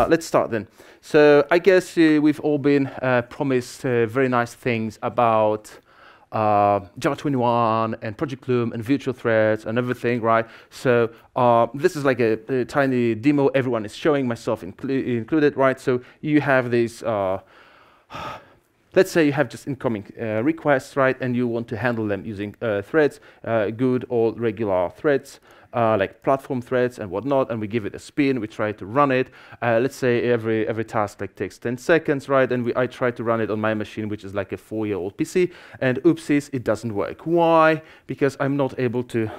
Let's start then. So I guess we've all been promised very nice things about Java 21 and Project Loom and virtual threads and everything, right? So this is like a tiny demo everyone is showing, myself included, right? So you have these, let's say you have just incoming requests, right? And you want to handle them using threads, good old regular threads, like platform threads and whatnot, and we give it a spin, we try to run it. Let's say every task like takes 10 seconds, right? And I try to run it on my machine, which is like a 4-year-old PC, and oopsies, it doesn't work. Why? Because I'm not able to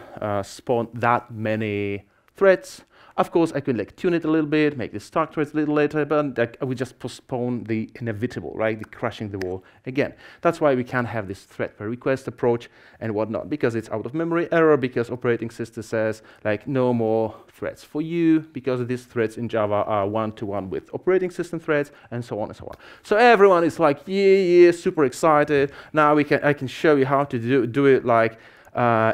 spawn that many threads. Of course, I could like tune it a little bit, make the start threads a little later, but I would just postpone the inevitable, right? The crashing the wall again. That's why we can't have this thread per request approach and whatnot, because it's out of memory error, because operating system says like no more threads for you, because these threads in Java are one-to-one with operating system threads, and so on and so on. So everyone is like, yeah, super excited. Now I can show you how to do it like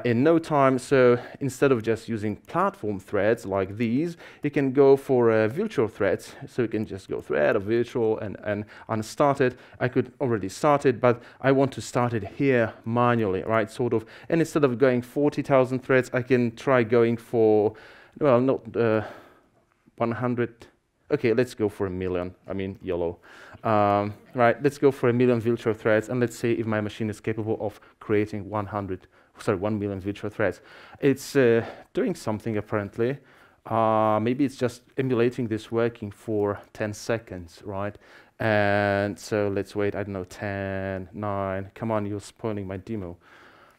in no time. So instead of just using platform threads like these, you can go for virtual threads. So you can just go thread or virtual and unstart it. I could already start it, but I want to start it here manually, right? Sort of. And instead of going 40,000 threads, I can try going for, well, not 100. Okay, let's go for 1 million. I mean, YOLO. Right, let's go for 1 million virtual threads, and let's see if my machine is capable of creating 1 million virtual threads. It's doing something apparently. Maybe it's just emulating this working for 10 seconds, right? And so let's wait, I don't know, 10, 9. Come on, you're spoiling my demo.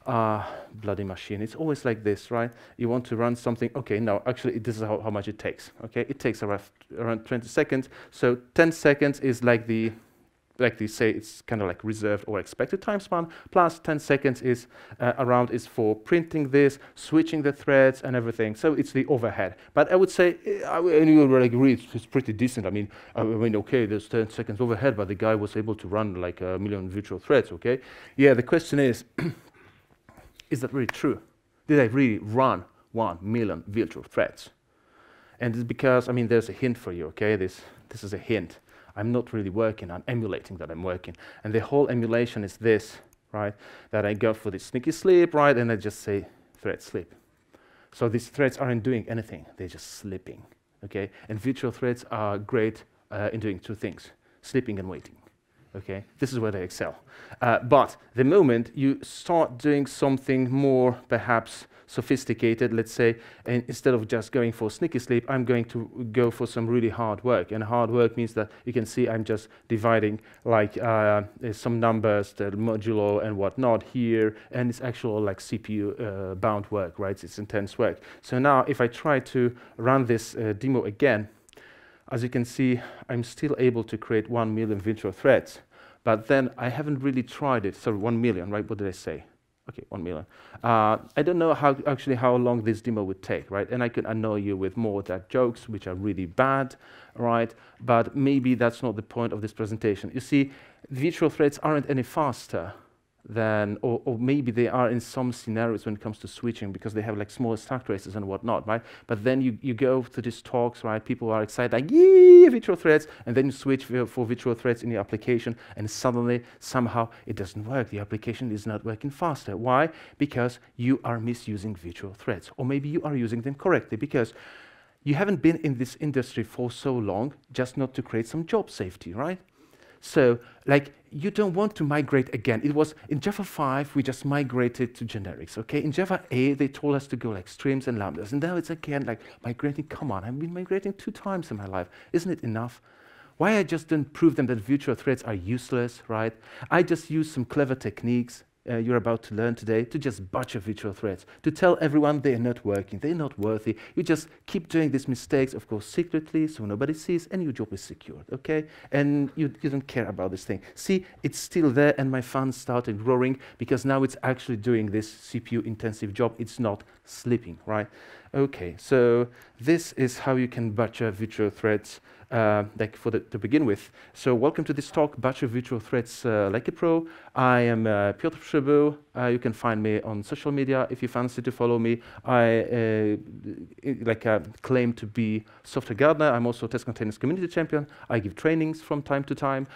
Bloody machine. It's always like this, right? You want to run something. Okay, no, actually, this is how much it takes. Okay, it takes around 20 seconds. So 10 seconds is like they say, it's kind of like reserved or expected time span, plus 10 seconds is around is for printing this, switching the threads and everything. So it's the overhead. But I would say, and you will agree, it's pretty decent. I mean, okay, there's 10 seconds overhead, but the guy was able to run like 1 million virtual threads, okay? Yeah, the question is that really true? Did I really run 1 million virtual threads? And it's because, I mean, there's a hint for you, okay? This is a hint. I'm not really working, I'm emulating that I'm working. And the whole emulation is this, right? That I go for the sneaky sleep, right? And I just say thread sleep. So these threads aren't doing anything, they're just sleeping, okay? And virtual threads are great in doing 2 things, sleeping and waiting, okay? This is where they excel. But the moment you start doing something more, perhaps, sophisticated, let's say, and instead of just going for sneaky sleep, I'm going to go for some really hard work. And hard work means that you can see I'm just dividing like some numbers, the modulo and whatnot here, and it's actual like CPU bound work, right? It's intense work. So now if I try to run this demo again, as you can see, I'm still able to create 1 million virtual threads, but then I haven't really tried it. So 1 million, right? What did I say? Okay, 1 million. I don't know how long this demo would take, right? And I could annoy you with more dad jokes, which are really bad, right? But maybe that's not the point of this presentation. You see, virtual threads aren't any faster than, or maybe they are in some scenarios when it comes to switching, because they have like smaller stack traces and whatnot, right? But then you go to these talks, right? People are excited, like, yeah, virtual threads, and then you switch for virtual threads in your application, and suddenly, somehow, it doesn't work. The application is not working faster. Why? Because you are misusing virtual threads, or maybe you are using them correctly, because you haven't been in this industry for so long, just not to create some job safety, right? So, like, you don't want to migrate again. It was in Java 5, we just migrated to generics, okay? In Java 8, they told us to go like streams and lambdas. And now it's again like migrating. Come on, I've been migrating 2 times in my life. Isn't it enough? Why I just don't prove them that virtual threads are useless, right? I just use some clever techniques you're about to learn today to just butcher virtual threads, to tell everyone they're not working, they're not worthy. You just keep doing these mistakes, of course, secretly, so nobody sees, and your job is secured, okay? And you don't care about this thing. See, it's still there, and my fun started growing, because now it's actually doing this CPU-intensive job. It's not sleeping, right? Okay, so this is how you can butcher virtual threads like to begin with. So welcome to this talk, Bachelor of Virtual Threads like a Pro. I am Piotr Przybyl. You can find me on social media if you fancy to follow me. I claim to be software gardener. I'm also test containers community champion. I give trainings from time to time.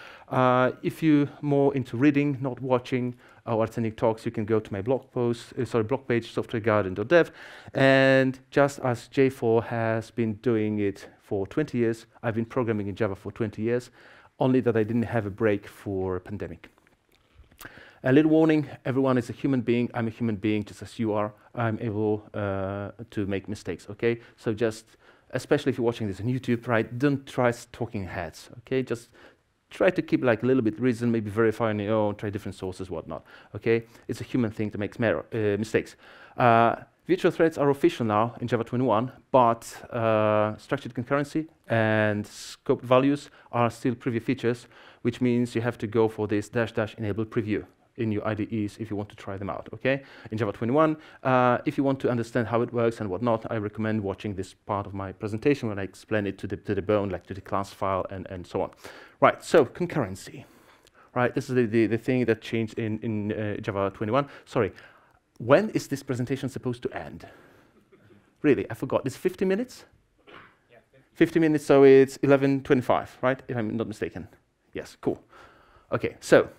If you're more into reading, not watching, or attending talks, you can go to my blog page, softwaregarden.dev. And just as J4 has been doing it for 20 years, I've been programming in Java for 20 years, only that I didn't have a break for a pandemic. A little warning, everyone is a human being. I'm a human being just as you are. I'm able to make mistakes, okay? So just, especially if you're watching this on YouTube, right, don't try talking heads, okay? Just try to keep like a little bit reason, maybe verify on your own, try different sources, whatnot. Okay, it's a human thing to make mistakes. Virtual threads are official now in Java 21, but structured concurrency and scope values are still preview features, which means you have to go for this -- enable preview in your IDEs if you want to try them out, okay? In Java 21, if you want to understand how it works and whatnot, I recommend watching this part of my presentation when I explain it to the bone, like to the class file and so on. Right, so concurrency, right? This is the thing that changed in Java 21. Sorry, when is this presentation supposed to end? Really, I forgot. It's 50 minutes? Yeah, 50 minutes, so it's 11:25, right? If I'm not mistaken. Yes, cool. Okay, so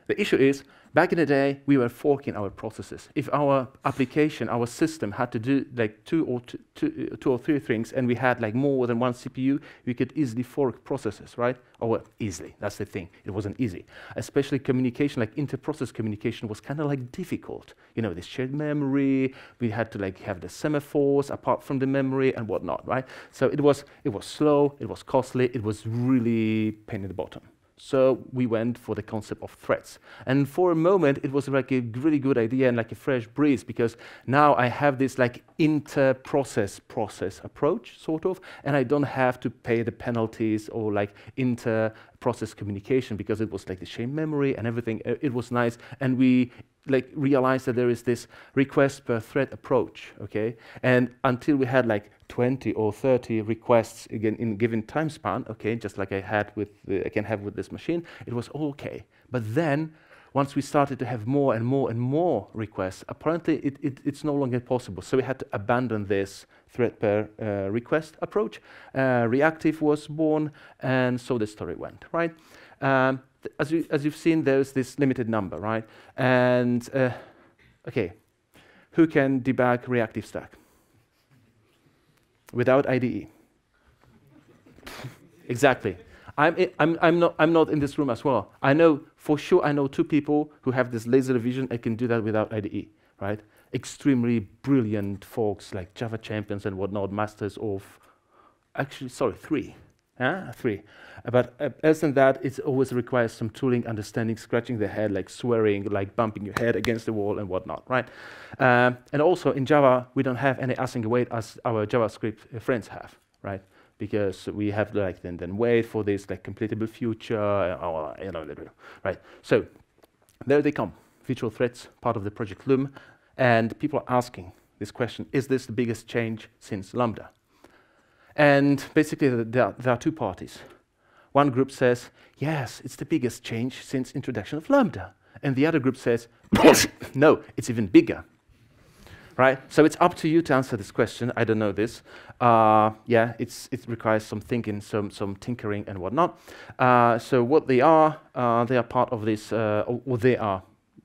the issue is, back in the day, we were forking our processes. If our application, our system had to do like two or three things, and we had like more than one CPU, we could easily fork processes, right? Or well, easily, that's the thing. It wasn't easy. Especially communication, like inter-process communication was kind of like difficult. You know, this shared memory, we had to like have the semaphores apart from the memory and whatnot, right? So it was slow, it was costly, it was really pain in the bottom. So we went for the concept of threads. And for a moment, it was like a really good idea and like a fresh breeze, because now I have this like inter-process approach, sort of, and I don't have to pay the penalties or like inter-process communication, because it was like the shared memory and everything. It was nice. And we like realized that there is this request per thread approach, okay? And until we had like 20 or 30 requests again in a given time span, okay, just like I can have with this machine, it was all okay. But then, once we started to have more and more and more requests, apparently it's no longer possible. So we had to abandon this thread per request approach. Reactive was born, and so the story went, right? As you've seen, there's this limited number, right? And okay, who can debug reactive stack without IDE? Exactly. I'm not in this room as well. I know for sure. I know two people who have this laser vision and can do that without IDE, right? Extremely brilliant folks, like Java champions and whatnot, masters of. Actually, sorry, three. Three. But else than that, it always requires some tooling, understanding, scratching the head, like swearing, like bumping your head against the wall and whatnot, right? And also in Java, we don't have any async await as our JavaScript friends have, right? Because we have like then wait for this like completable future, or, you know, right? So there they come, virtual threads, part of the project Loom, and people are asking this question: is this the biggest change since Lambda? And basically, there are two parties. One group says, yes, it's the biggest change since introduction of Lambda. And the other group says, no, it's even bigger. Right? So it's up to you to answer this question. I don't know this. Yeah, it requires some thinking, some tinkering and whatnot. So what they are part of this, or they are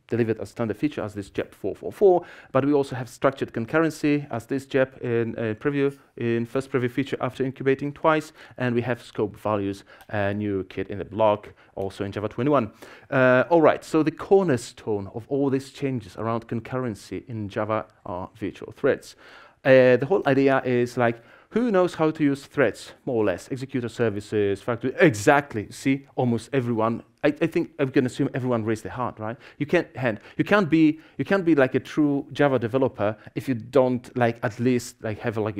delivered as standard feature as this JEP 444, but we also have structured concurrency as this JEP in preview, in first preview feature after incubating twice, and we have scope values, a new kit in the blog, also in Java 21. All right, so the cornerstone of all these changes around concurrency in Java are virtual threads. The whole idea is like, who knows how to use threads, more or less? Executor services, factory, exactly. See, almost everyone. I think I'm going to assume everyone raised their hand, right? You can't be like a true Java developer if you don't like at least like have a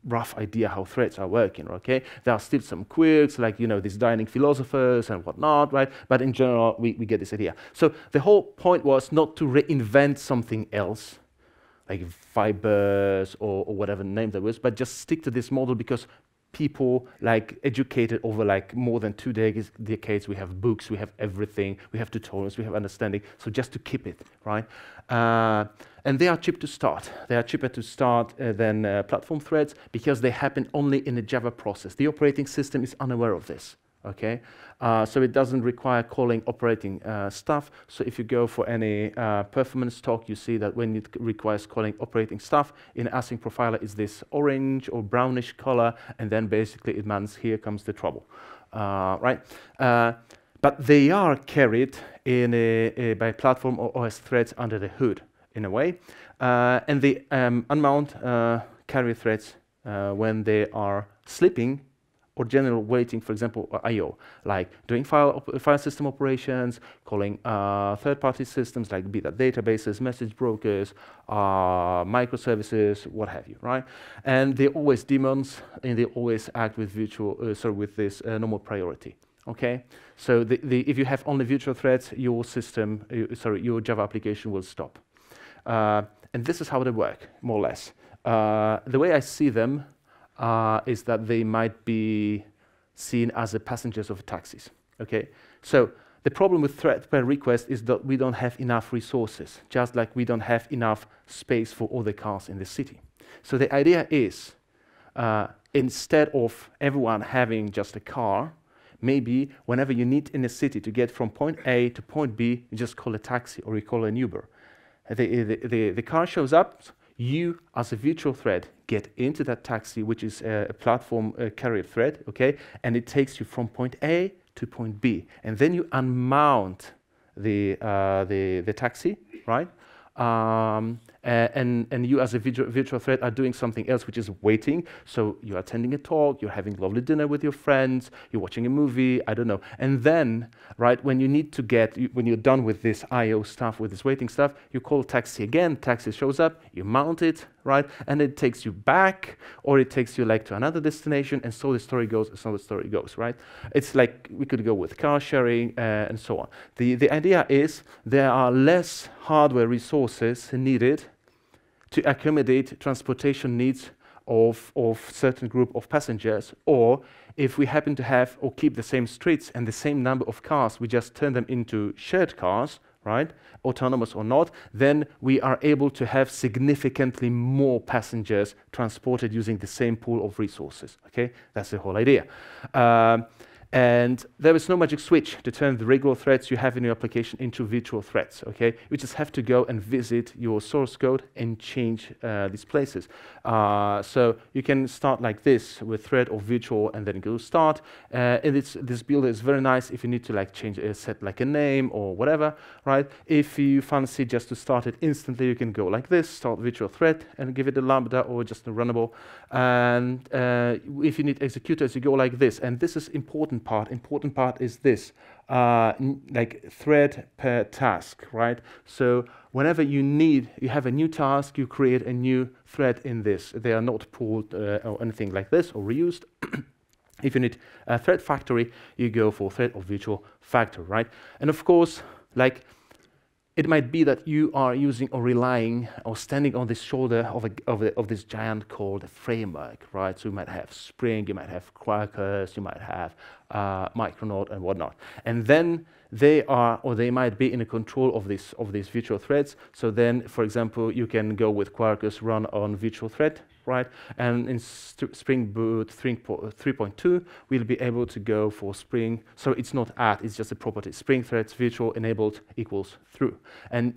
rough idea how threads are working. Okay, there are still some quirks, like these dining philosophers and whatnot, right? But in general, we get this idea. So the whole point was not to reinvent something else, like fibers or whatever name that was, but just stick to this model because people like educated over like more than 2 decades. We have books, we have everything, we have tutorials, we have understanding. So just to keep it, right? And they are cheap to start. They are cheaper to start than platform threads because they happen only in a Java process. The operating system is unaware of this. Okay, so it doesn't require calling operating stuff. So if you go for any performance talk, you see that when it requires calling operating stuff, in async profiler is this orange or brownish color, and then basically it means here comes the trouble, right? But they are carried in by platform or OS threads under the hood in a way, and they unmount carry threads when they are sleeping or general waiting, for example, I/O, like doing file system operations, calling third-party systems like be that databases, message brokers, microservices, what have you, right? And they're always daemons, and they always act with with this normal priority. Okay, so if you have only virtual threads, your system, your Java application will stop. And this is how they work, more or less. The way I see them is that they might be seen as the passengers of taxis. Okay, so the problem with thread per request is that we don't have enough resources, just like we don't have enough space for all the cars in the city. So the idea is, instead of everyone having just a car, maybe whenever you need in a city to get from point A to point B, you just call a taxi or you call an Uber. The car shows up. You, as a virtual thread, get into that taxi, which is a platform carrier thread, okay? And it takes you from point A to point B. And then you unmount the taxi, right? And you, as a virtual thread, are doing something else, which is waiting. So you're attending a talk, you're having lovely dinner with your friends, you're watching a movie, I don't know. And then, right, when you need to when you're done with this I/O stuff, with this waiting stuff, you call taxi again, taxi shows up, you mount it, right, and it takes you back, or it takes you like to another destination, and so the story goes, right? It's like we could go with car sharing and so on. The idea is there are less hardware resources needed to accommodate transportation needs of certain group of passengers, or if we happen to have or keep the same streets and the same number of cars, we just turn them into shared cars, right, autonomous or not, then we are able to have significantly more passengers transported using the same pool of resources, okay? That's the whole idea. And there is no magic switch to turn the regular threads you have in your application into virtual threads, okay? You just have to go and visit your source code and change these places. So you can start like this with thread or virtual and then go start. And this builder is very nice if you need to like change set like a name or whatever, right? If you fancy just to start it instantly, you can go like this, start virtual thread and give it a lambda or just a runnable. And if you need executors, you go like this. And this is important part is this, like thread per task, right? So whenever you have a new task, you create a new thread in this. They are not pulled or anything like this or reused. If you need a thread factory, you go for thread or virtual factory, right? And of course, like, it might be that you are using or relying or standing on the shoulder of this giant called a framework, right? So you might have Spring, you might have Quarkus, you might have Micronaut and whatnot. And then they might be in a control of these virtual threads. So then, for example, you can go with Quarkus run on virtual thread, right? And in Spring Boot 3.2, we'll be able to go for Spring. So it's not it's just a property. Spring threads virtual enabled equals true. And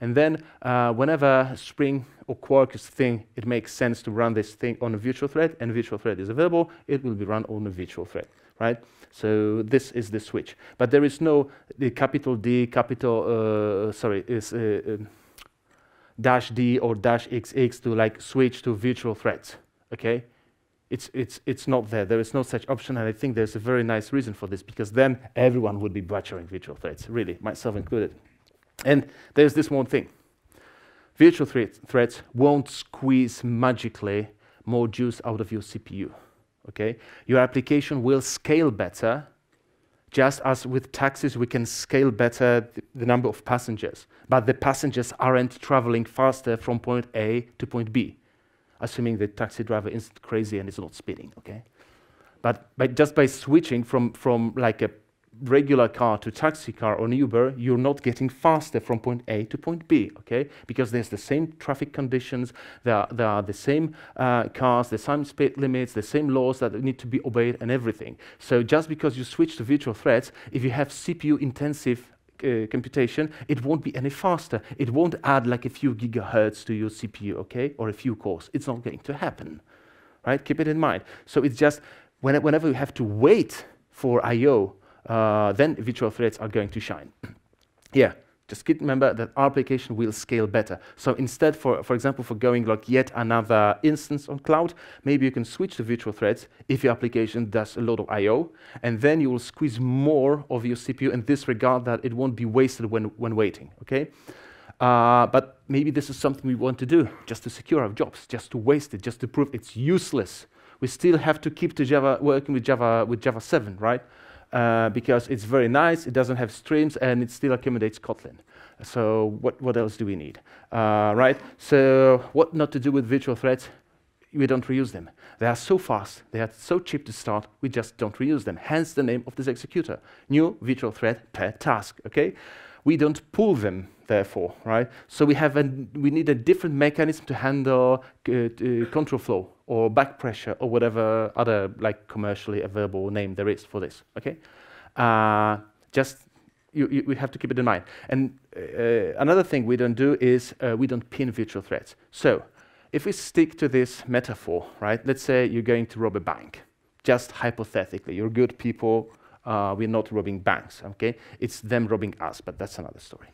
then whenever Spring or Quarkus thing, it makes sense to run this thing on a virtual thread, and virtual thread is available, it will be run on a virtual thread, right? So this is the switch. But there is no capital D, dash D or dash XX to like switch to virtual threads, okay? It's not there. There is no such option, and I think there's a very nice reason for this, because then everyone would be butchering virtual threads, really, myself included. And there's this one thing. Virtual threads won't squeeze magically more juice out of your CPU, okay? Your application will scale better, just as with taxis we can scale better the number of passengers, but the passengers aren't traveling faster from point A to point B, assuming the taxi driver isn't crazy and is not speeding, okay? But just by switching from like a regular car to taxi car or an Uber, you're not getting faster from point A to point B, okay? Because there's the same traffic conditions, there are the same cars, the same speed limits, the same laws that need to be obeyed and everything. So just because you switch to virtual threads, if you have CPU intensive computation, it won't be any faster. It won't add like a few gigahertz to your CPU, okay? Or a few cores. It's not going to happen, right? Keep it in mind. So it's just whenever you have to wait for I/O, then virtual threads are going to shine. Yeah, just remember that our application will scale better. So instead, for example, for going like yet another instance on cloud, maybe you can switch to virtual threads if your application does a lot of I/O, and then you will squeeze more of your CPU in this regard that it won't be wasted when waiting, okay? But maybe this is something we want to do just to secure our jobs, just to waste it, just to prove it's useless. We still have to keep to Java, working with Java 7, right? Because it's very nice, it doesn't have streams, and it still accommodates Kotlin. So what else do we need, right? So what not to do with virtual threads? We don't reuse them. They are so fast, they are so cheap to start, we just don't reuse them. Hence the name of this executor, new virtual thread per task, okay? We don't pull them, therefore, right? So we need a different mechanism to handle control flow or back pressure or whatever other like commercially available name there is for this, okay? We have to keep it in mind. And another thing we don't do is we don't pin virtual threads. So if we stick to this metaphor, right? Let's say you're going to rob a bank, just hypothetically, you're good people, we're not robbing banks, okay? It's them robbing us, but that's another story.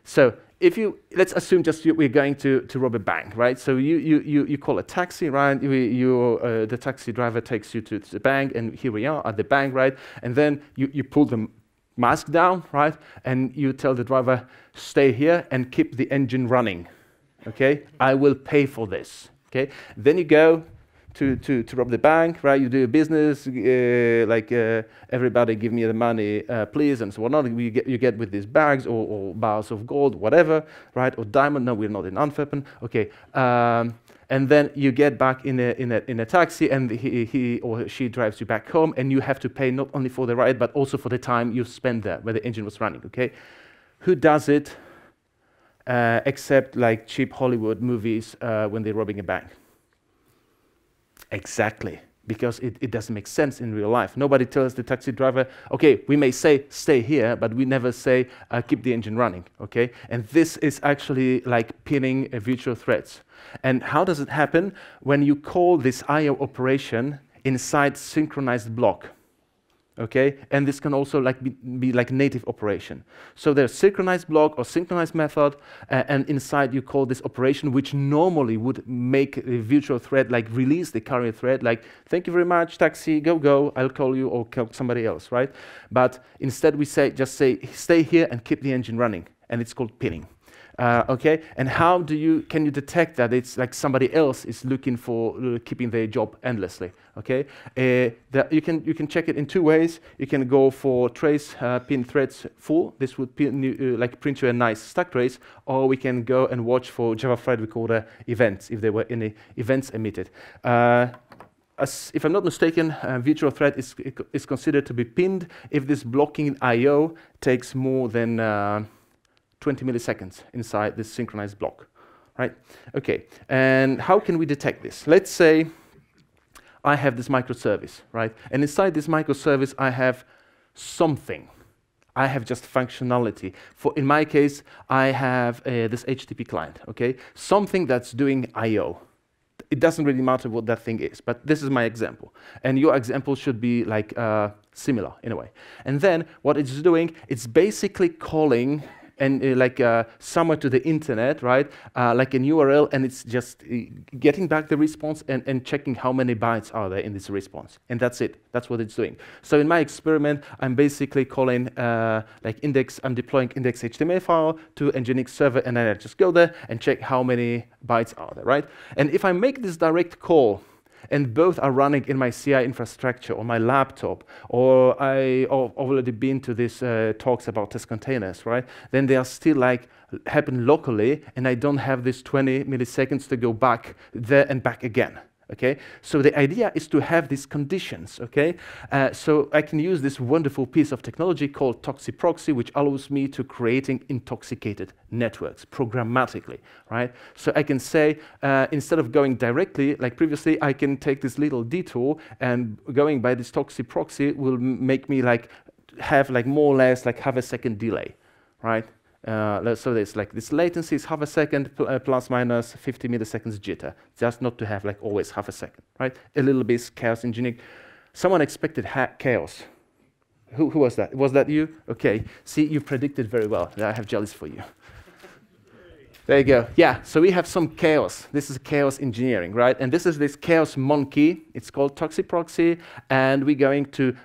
So if let's assume just we're going to rob a bank, right? So you call a taxi, right? The taxi driver takes you to the bank, and here we are at the bank, right? And then you pull the mask down, right? And you tell the driver, stay here and keep the engine running, okay? I will pay for this, okay? Then you go to rob the bank, right? You do a business, everybody give me the money, please, and so on. You get with these bags or bars of gold, whatever, right? Or diamond. No, we're not in Antwerpen. Okay. And then you get back in a taxi, and he or she drives you back home, and you have to pay not only for the ride, but also for the time you spent there, where the engine was running, okay? Who does it except like cheap Hollywood movies when they're robbing a bank? Exactly, because it doesn't make sense in real life. Nobody tells the taxi driver, okay, we may say stay here, but we never say keep the engine running, okay? And this is actually like pinning virtual threads. And how does it happen? When you call this I/O operation inside synchronized block, okay? And this can also like be like native operation. So there's synchronized block or synchronized method, and inside you call this operation, which normally would make a virtual thread like release the carrier thread, like thank you very much, taxi, go, I'll call you or call somebody else, right? But instead we just say stay here and keep the engine running, and it's called pinning. Okay, and how can you detect that it's like somebody else is looking for keeping their job endlessly? Okay, you can check it in two ways. You can go for trace pin threads full. This would like print you a nice stack trace, or we can go and watch for Java thread recorder events if there were any events emitted. If I'm not mistaken, virtual thread is considered to be pinned if this blocking I/O takes more than 20 milliseconds inside this synchronized block, right? Okay, and how can we detect this? Let's say I have this microservice, right? And inside this microservice, I have something. I have just functionality. In my case, I have this HTTP client, okay? Something that's doing I/O. It doesn't really matter what that thing is, but this is my example. And your example should be like similar in a way. And then what it's doing, it's basically calling and somewhere to the internet, right? Like an URL, and it's just getting back the response and checking how many bytes are there in this response. And that's it. That's what it's doing. So in my experiment, I'm basically calling I'm deploying index.html file to Nginx server, and then I just go there and check how many bytes are there, right? And if I make this direct call, and both are running in my CI infrastructure on my laptop, or I've already been to these talks about test containers, right? Then they are still like happen locally, and I don't have this 20 milliseconds to go back there and back again, okay? So the idea is to have these conditions, okay? So I can use this wonderful piece of technology called toxic proxy, which allows me to creating intoxicated networks programmatically, right? So I can say, instead of going directly, like previously, I can take this little detour, and going by this toxic proxy will make me like have like more or less like half a second delay, right? So there's like this latency is half a second plus minus 50 milliseconds jitter, just not to have like always half a second, right? A little bit chaos engineering. Someone expected chaos. Who was that? Was that you? Okay. See, you predicted very well. I have jealous for you. There you go. Yeah, so we have some chaos. This is chaos engineering, right? And this is this chaos monkey. It's called toxic proxy, and we're going to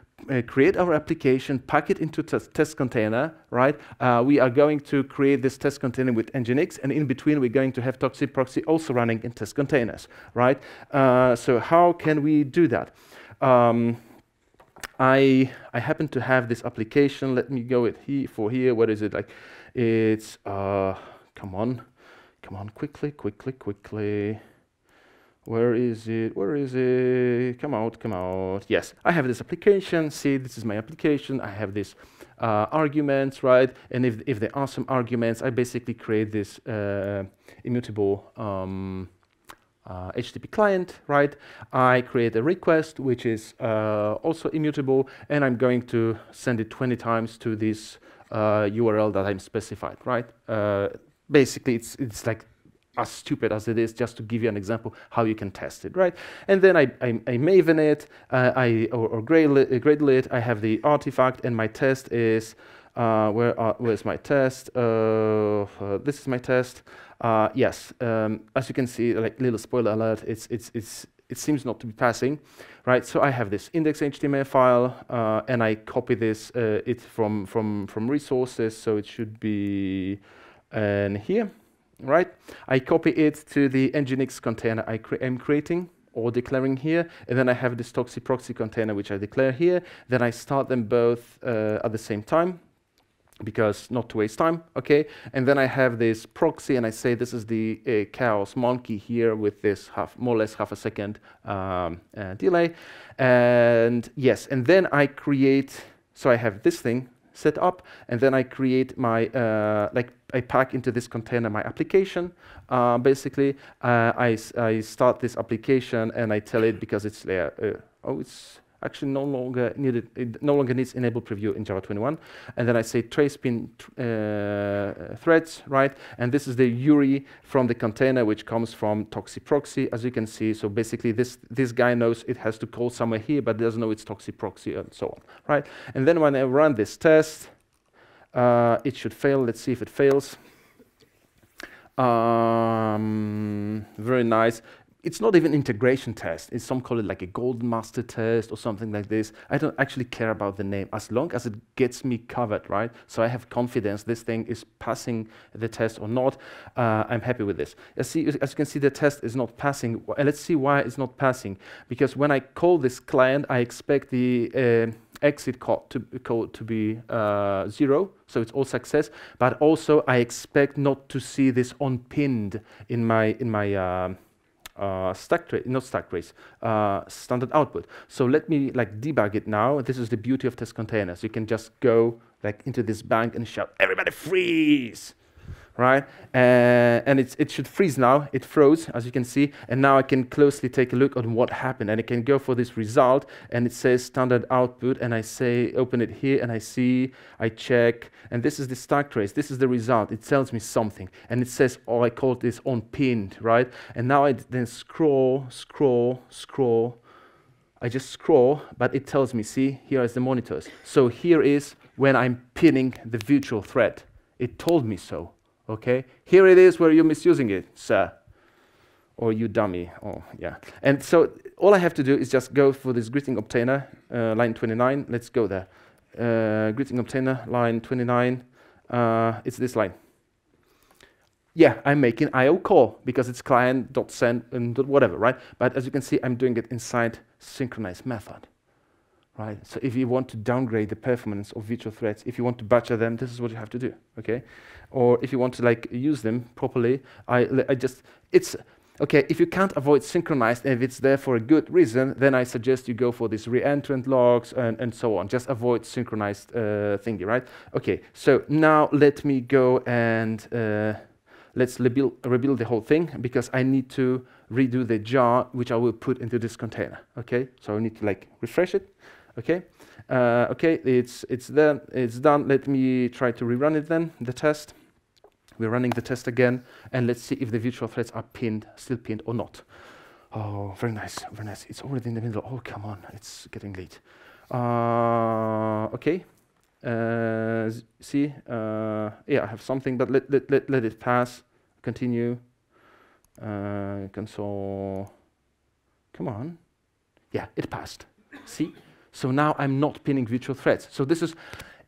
create our application, pack it into test container, right? We are going to create this test container with Nginx, and in between we're going to have toxic proxy also running in test containers, right? So how can we do that? I happen to have this application. Let me go with here. What is it like? It's come on, quickly. Where is it? Come out. Yes, I have this application. See, this is my application. I have these arguments, right? And if there are some arguments, I basically create this immutable HTTP client, right? I create a request, which is also immutable, and I'm going to send it 20 times to this URL that I'm specified, right? Basically, it's like as stupid as it is, just to give you an example how you can test it, right? And then I maven it, or Gradle it. I have the artifact, and my test is where's my test? This is my test. Yes, as you can see, like little spoiler alert, it seems not to be passing, right? So I have this index.html file, and I copy this it from resources, so it should be here. Right, I copy it to the Nginx container I'm creating or declaring here, and then I have this toxic proxy container which I declare here. Then I start them both at the same time, because not to waste time, okay? And then I have this proxy, and I say this is the chaos monkey here with this more or less half a second delay. And yes, and then I create. So I have this thing set up, and then I create my I pack into this container my application. Basically, I start this application, and I tell it, because it's it's actually no longer needed. It no longer needs enable preview in Java 21. And then I say trace pin threads, right? And this is the URI from the container, which comes from toxic proxy, as you can see. So basically, this guy knows it has to call somewhere here, but doesn't know it's toxic proxy and so on, right? And then when I run this test, it should fail. Let's see if it fails. Very nice. It's not even integration test. It's some call it like a golden master test or something like this. I don't actually care about the name as long as it gets me covered, right? So I have confidence this thing is passing the test or not. I'm happy with this. As you can see, the test is not passing. Let's see why it's not passing. Because when I call this client, I expect the exit code to be 0, so it's all success. But also, I expect not to see this unpinned in my standard output. So let me like debug it now. This is the beauty of test containers. You can just go like into this bank and shout, "Everybody freeze!" Right? And it should freeze now. It froze, as you can see. And now I can closely take a look at what happened. And I can go for this result, and it says standard output. And I say, open it here, and I see, I check. And this is the stack trace. This is the result. It tells me something. And it says, oh, I call this unpinned, right? And now I then scroll. I just scroll, but it tells me, see, here is the monitors. So here is when I'm pinning the virtual thread. It told me so. Okay, here it is where you're misusing it, sir, or you dummy. Oh, yeah. And so all I have to do is just go for this greeting obtainer, line 29. Let's go there. Greeting obtainer, line 29. It's this line. Yeah, I'm making IO call because it's client.send and whatever, right? But as you can see, I'm doing it inside synchronized method. Right. So if you want to downgrade the performance of virtual threads, if you want to butcher them, this is what you have to do. Okay. Or if you want to like use them properly, Okay, if you can't avoid synchronized, and if it's there for a good reason, then I suggest you go for these re-entrant logs and so on. Just avoid synchronized thingy, right? Okay, so now let me go and let's rebuild the whole thing, because I need to redo the jar, which I will put into this container. Okay, so I need to like refresh it. Okay, okay, it's there, it's done. Let me try to rerun it then, the test. We're running the test again, and let's see if the virtual threads are pinned, still pinned or not. Oh, very nice, very nice. It's already in the middle. Oh, come on, it's getting late. Okay. See, yeah, I have something, but let it pass. Continue. Console. Come on. Yeah, it passed. See? So now I'm not pinning virtual threads. So this is,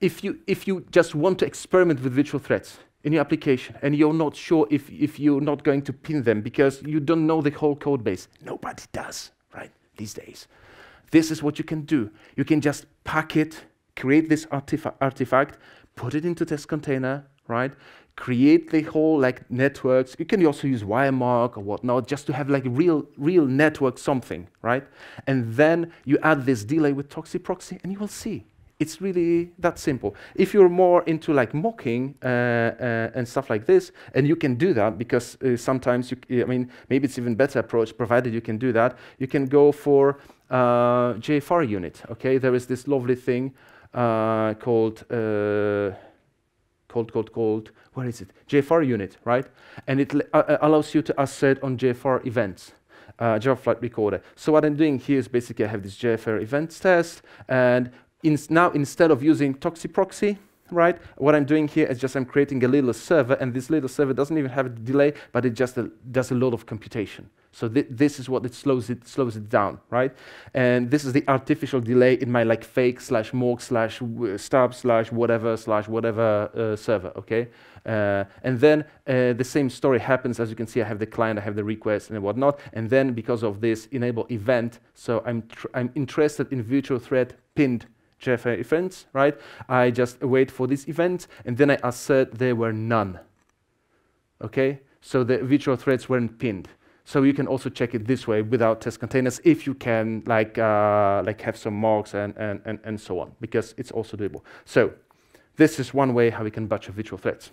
if you just want to experiment with virtual threads in your application, and you're not sure if you're not going to pin them because you don't know the whole code base. Nobody does, right, these days. This is what you can do. You can just pack it, create this artifact, put it into test container, right? Create the whole like networks. You can also use wiremark or whatnot, just to have like real network something, right? And then you add this delay with toxic proxy, and you will see. It's really that simple. If you're more into like mocking and stuff like this, and you can do that because sometimes I mean, maybe it's even better approach, provided you can do that. You can go for JFR unit. Okay, there is this lovely thing called where is it? JFR unit, right? And it allows you to assert on JFR events. Java Flight Recorder. So what I'm doing here is basically I have this JFR events test, and now instead of using toxic proxy, right, what I'm doing here is just I'm creating a little server, and this little server doesn't even have a delay, but it just does a lot of computation. So this is what it slows it down, right? And this is the artificial delay in my like fake / mock / stub / whatever server, okay? And then the same story happens. As you can see, I have the client, I have the request and whatnot, and then because of this enable event, so I'm interested in virtual thread pinned JFR events, right? I just wait for this event, and then I assert there were none. Okay, so the virtual threads weren't pinned. So you can also check it this way without test containers, if you can like have some marks and so on, because it's also doable. So this is one way how we can batch virtual threads.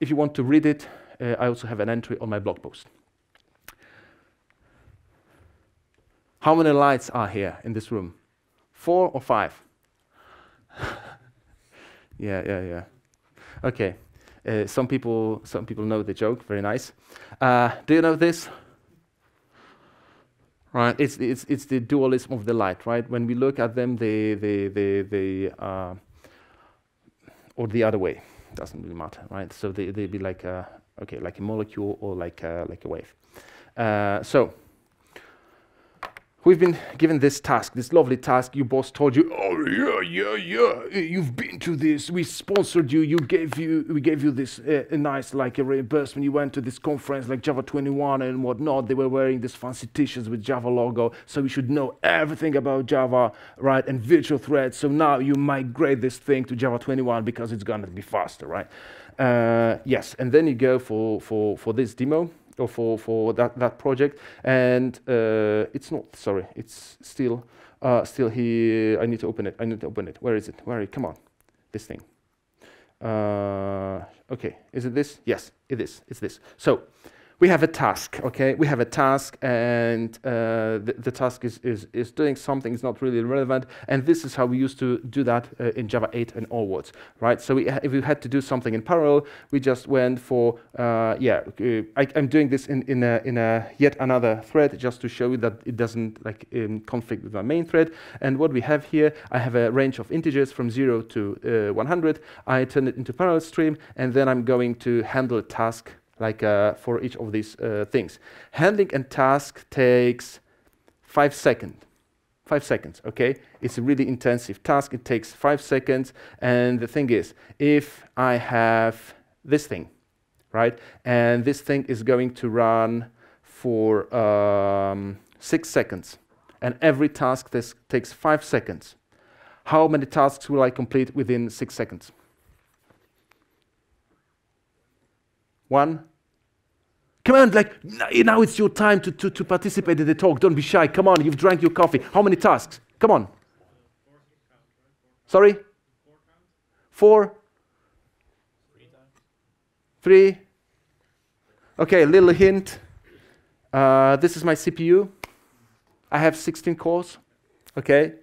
If you want to read it, I also have an entry on my blog post. How many lights are here in this room? 4 or 5? Yeah. Okay. Some people know the joke. Very nice. Do you know this? Right. It's the dualism of the light. Right. When we look at them, or the other way, doesn't really matter. Right. So they be like a molecule or like a wave. So. We've been given this task, this lovely task. Your boss told you, oh yeah, you've been to this. We sponsored you. We gave you this a nice like a reimbursement. You went to this conference like Java 21 and whatnot. They were wearing these fancy T-shirts with Java logo, so you should know everything about Java, right? And virtual threads. So now you migrate this thing to Java 21 because it's gonna be faster, right? Yes, and then you go for this demo. Or for that project, and it's not, sorry, it's still here. I need to open it. Where is it? Come on, this thing. Okay, is it this? Yes, it is. It's this. So we have a task, okay? We have a task, and the task is doing something. It's not really relevant, and this is how we used to do that in Java 8 and onwards, right? So if we had to do something in parallel, we just went for I'm doing this in a yet another thread just to show you that it doesn't like conflict with my main thread. And what we have here, I have a range of integers from 0 to 100. I turn it into parallel stream, and then I'm going to handle a task like for each of these things. Handling a task takes 5 seconds. 5 seconds, okay? It's a really intensive task. It takes 5 seconds. And the thing is, if I have this thing, right? And this thing is going to run for 6 seconds. And every task takes 5 seconds. How many tasks will I complete within 6 seconds? 1, Come on, like, now it's your time to participate in the talk. Don't be shy. Come on, you've drank your coffee. How many tasks? Come on. Sorry? 4? 3? Okay, a little hint. This is my CPU. I have 16 cores. Okay.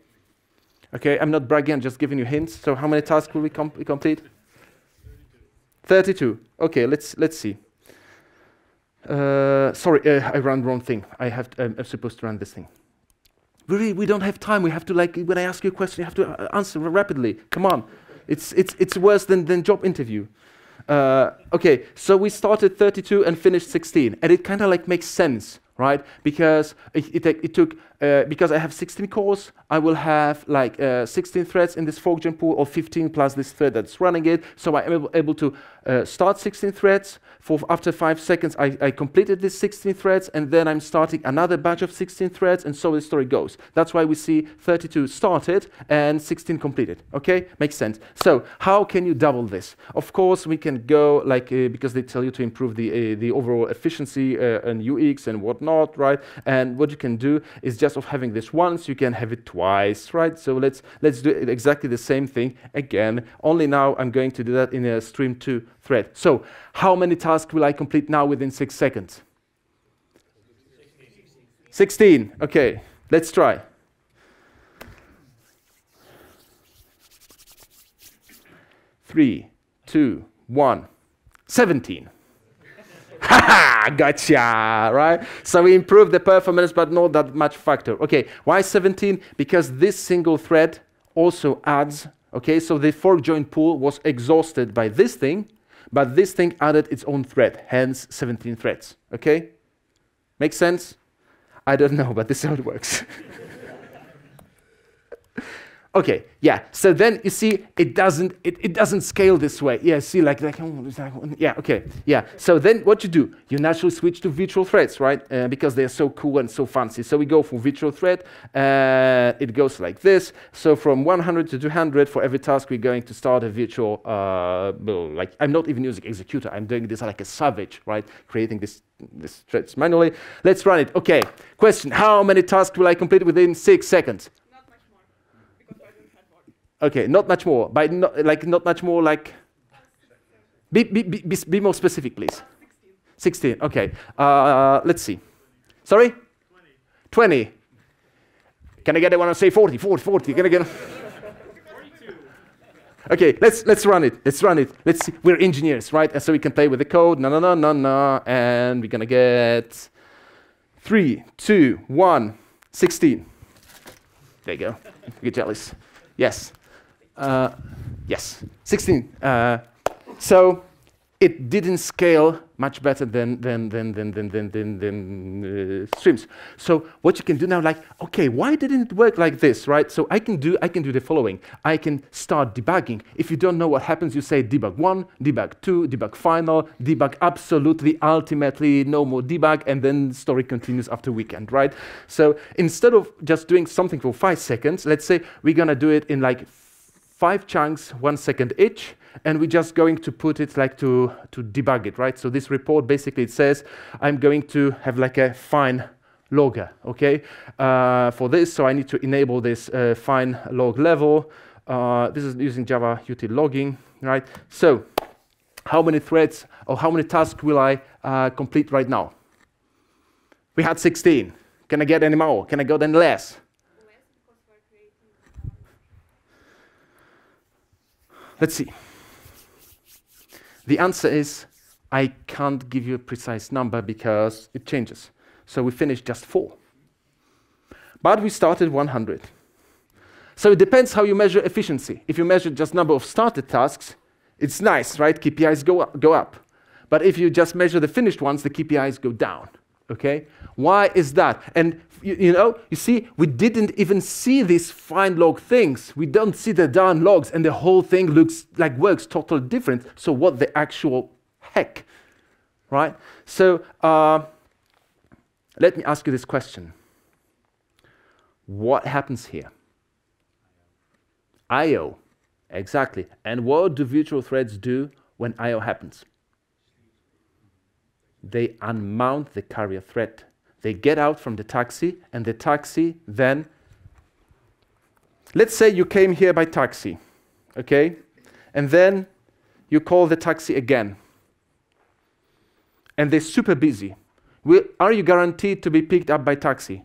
Okay, I'm not bragging, I'm just giving you hints. So how many tasks will we complete? 32. Okay, let's see. Sorry, I ran the wrong thing. I'm supposed to run this thing. We don't have time. We have to, like, when I ask you a question, you have to answer rapidly. Come on. It's worse than job interview. Okay, so we started 32 and finished 16, and it kind of like makes sense, right? Because it took, because I have 16 cores, I will have like 16 threads in this fork pool, or 15 plus this thread that's running it. So I'm able to start 16 threads. After 5 seconds, I completed these 16 threads, and then I'm starting another batch of 16 threads, and so the story goes. That's why we see 32 started and 16 completed. Okay, makes sense. So how can you double this? Of course, we can go like because they tell you to improve the overall efficiency and UX and whatnot, right? And what you can do is just of having this once, you can have it twice, right? So let's do exactly the same thing again. Only now I'm going to do that in a stream 2 thread. So how many tasks will I complete now within 6 seconds? 16. Okay, let's try. 3, 2, 1. 17. Haha, gotcha, right? So we improved the performance, but not that much factor. Okay, why 17? Because this single thread also adds, okay, so the fork join pool was exhausted by this thing, but this thing added its own thread, hence 17 threads, okay? Make sense? I don't know, but this is how it works. Okay, yeah, so then you see it doesn't scale this way. Yeah, see, yeah, okay, yeah. So then what you do, you naturally switch to virtual threads, right? Because they're so cool and so fancy. So we go for virtual thread, it goes like this. So from 100 to 200 for every task, we're going to start a virtual, like, I'm not even using executor, I'm doing this like a savage, right? Creating this threads manually. Let's run it. Okay, question, how many tasks will I complete within 6 seconds? Okay, not much more. By not much more, like. Be more specific, please. 16. Okay. Let's see. Sorry. 20. Can I get it when I say 40? 40. Can I get? 42. Okay. Let's run it. Let's run it. Let's see. We're engineers, right? And so we can play with the code. No. And we're gonna get 3, 2, 1, 16. There you go. Get jealous. Yes. Yes, 16. So it didn't scale much better than streams. So what you can do now, like, okay, why didn't it work like this, right? So I can do the following. I can start debugging. If you don't know what happens, you say debug 1, debug 2, debug final, debug absolutely, ultimately, no more debug, and then the story continues after weekend, right? So instead of just doing something for 5 seconds, let's say we're gonna do it in like 5 chunks, 1 second each, and we're just going to put it like to debug it, right? So this report basically it says I'm going to have like a fine logger, okay? For this, so I need to enable this fine log level. This is using Java util logging, right? So how many threads or how many tasks will I complete right now? We had 16. Can I get any more? Can I get any less? Let's see. The answer is I can't give you a precise number because it changes. So we finished just 4. But we started 100. So it depends how you measure efficiency. If you measure just number of started tasks, it's nice, right? KPIs go up. But if you just measure the finished ones, the KPIs go down. Okay? Why is that? And you see, we didn't even see these fine log things. We don't see the darn logs, and the whole thing looks like works totally different. So what the actual heck, right? So let me ask you this question. What happens here? I/O, exactly. And what do virtual threads do when I/O happens? They unmount the carrier thread. They get out from the taxi, and the taxi then, let's say you came here by taxi, okay? And then you call the taxi again. And they're super busy. Are you guaranteed to be picked up by taxi?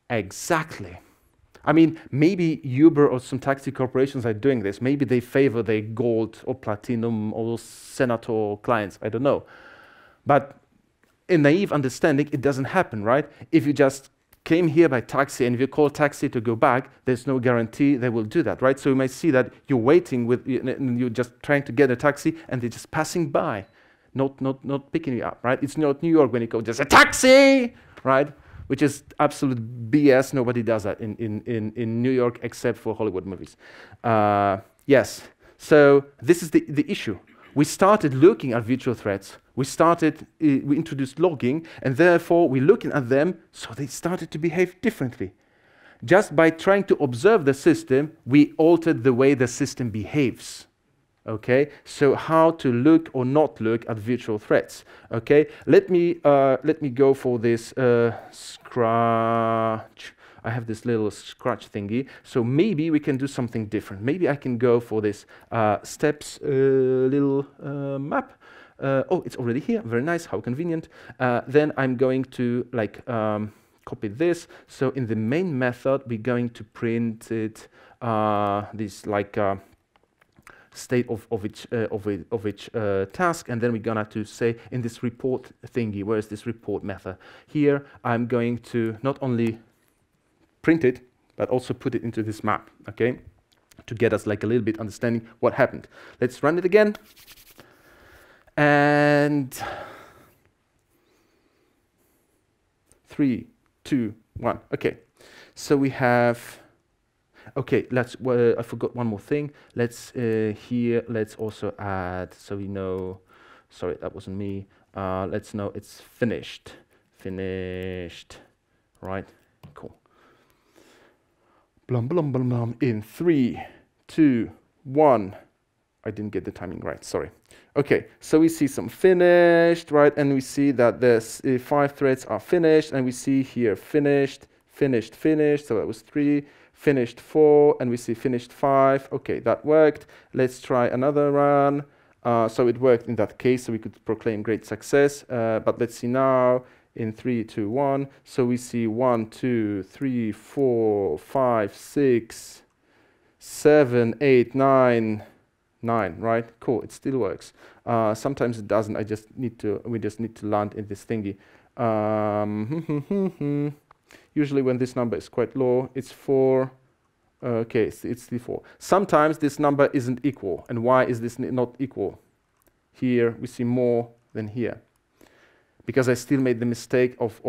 Exactly. I mean, maybe Uber or some taxi corporations are doing this. Maybe they favor their gold or platinum or senator clients. I don't know. But in naive understanding, it doesn't happen, right? If you just came here by taxi and if you call taxi to go back, there's no guarantee they will do that, right? So you might see that you're waiting with, and you're just trying to get a taxi and they're just passing by, not picking you up, right? It's not New York when you go, just a taxi, right? Which is absolute BS. Nobody does that in New York except for Hollywood movies. Yes, so this is the issue. We started looking at virtual threads. We introduced logging, and therefore we're looking at them, so they started to behave differently. Just by trying to observe the system, we altered the way the system behaves. Okay, so how to look or not look at virtual threads. Okay, let me go for this scratch. I have this little scratch thingy, so maybe we can do something different. Maybe I can go for this steps little map. Oh, it's already here. Very nice. How convenient. Then I'm going to like copy this. So in the main method, we're going to print it this like state of each task, and then we're gonna to say in this report thingy, where is this report method? Here I'm going to not only print it, but also put it into this map, okay? To get us like a little bit understanding what happened. Let's run it again. And 3, 2, 1. Okay, so we have. Okay, let's. I forgot one more thing. Let's here. Let's also add so we know. Sorry, that wasn't me. Let's know it's finished. Finished. Right. Cool. Blum blum blum blum. In 3, 2, 1. I didn't get the timing right. Sorry. Okay, so we see some finished, right? And we see that the 5 threads are finished, and we see here finished, finished, finished. So that was 3. Finished 4, and we see finished 5. Okay, that worked. Let's try another run. So it worked in that case, so we could proclaim great success. But let's see now in 3, 2, 1. So we see 1, 2, 3, 4, 5, 6, 7, 8, 9, 9. Right? Cool. It still works. Sometimes it doesn't. We just need to land in this thingy. Usually when this number is quite low, it's 4. Okay, it's the 4. Sometimes this number isn't equal. And why is this not equal? Here we see more than here. Because I still made the mistake of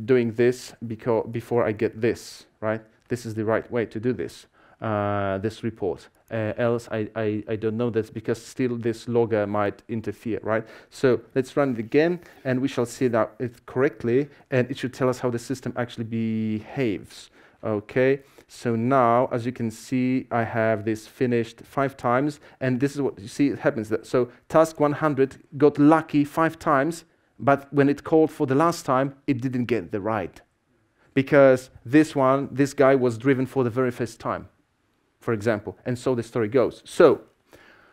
doing this before I get this, right? This is the right way to do this, this report. Else I don't know that, because still this logger might interfere, right? So let's run it again, and we shall see that it correctly, and it should tell us how the system actually behaves. Okay, so now as you can see, I have this finished 5 times, and this is what you see. It happens that so task 100 got lucky 5 times, but when it called for the last time, it didn't get the right, because this guy was driven for the very first time, for example, and so the story goes. So